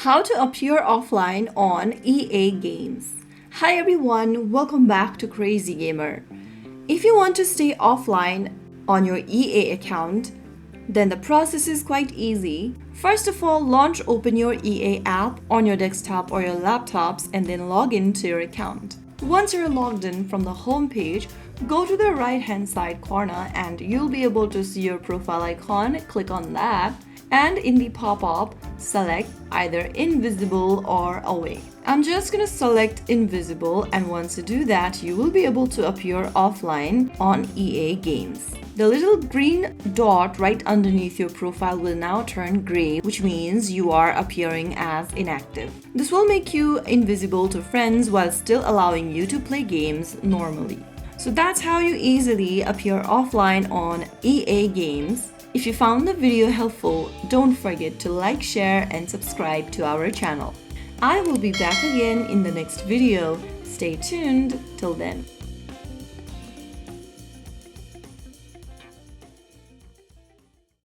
How to appear offline on EA Games. Hi everyone, welcome back to Crazy Gamer. If you want to stay offline on your EA account, then the process is quite easy. First of all, open your EA app on your desktop or your laptops and then log into your account. Once you're logged in from the home page, go to the right hand side corner and you'll be able to see your profile icon. Click on that and in the pop-up, select either invisible or away. I'm just gonna select invisible, and once you do that, you will be able to appear offline on EA Games. The little green dot right underneath your profile will now turn gray, which means you are appearing as inactive. This will make you invisible to friends while still allowing you to play games normally. So that's how you easily appear offline on EA Games. If you found the video helpful, don't forget to like, share, and subscribe to our channel. I will be back again in the next video. Stay tuned till then.